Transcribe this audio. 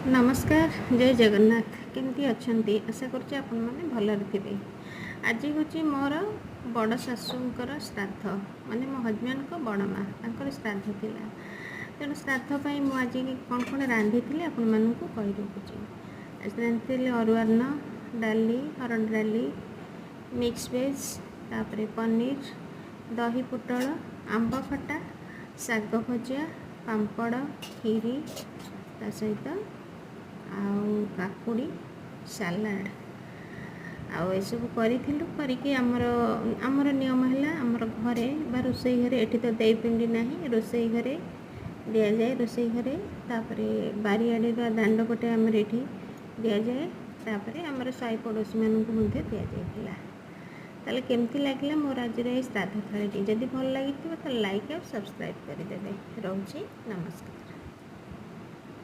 नमस्कार जय जगन्नाथ केमती अच्छंती आशा करछि आपण माने भलरे थिबे। आज हूँ मोर बड़ शाशुंकर श्राद्ध माने मो हजबैंड को बड़ माँ तांकर श्राद्ध थिला। तेणु श्राद्ध पाई मु आज कौन कौन रांधि आपण मानकु कहि रखुछि। आज रांधि अरुआन्न डाली हरड़ डाली मिक्स वेज तापरे पनीर दही पुटल आंब खटा शाग भजा पांपड़ खीरी ता सहित काकुड़ी सालाड सब करी आमर नियम है आमर घरे बा रोसई घरे एठी तो दही पिंडी नहीं रोसई घरे दि जाए रोसई घरे तापरे बारियाड़ी दांड पटे आमर एठी दि जाए तापरे आमर साई पड़ोशी मानकु मध्ये दि जाइतिला। ताले केमती लागला मोर आज श्राद्ध थाली जदि भल लगी तो लाइक और सब्सक्राइब करदेवे। रोचे नमस्कार।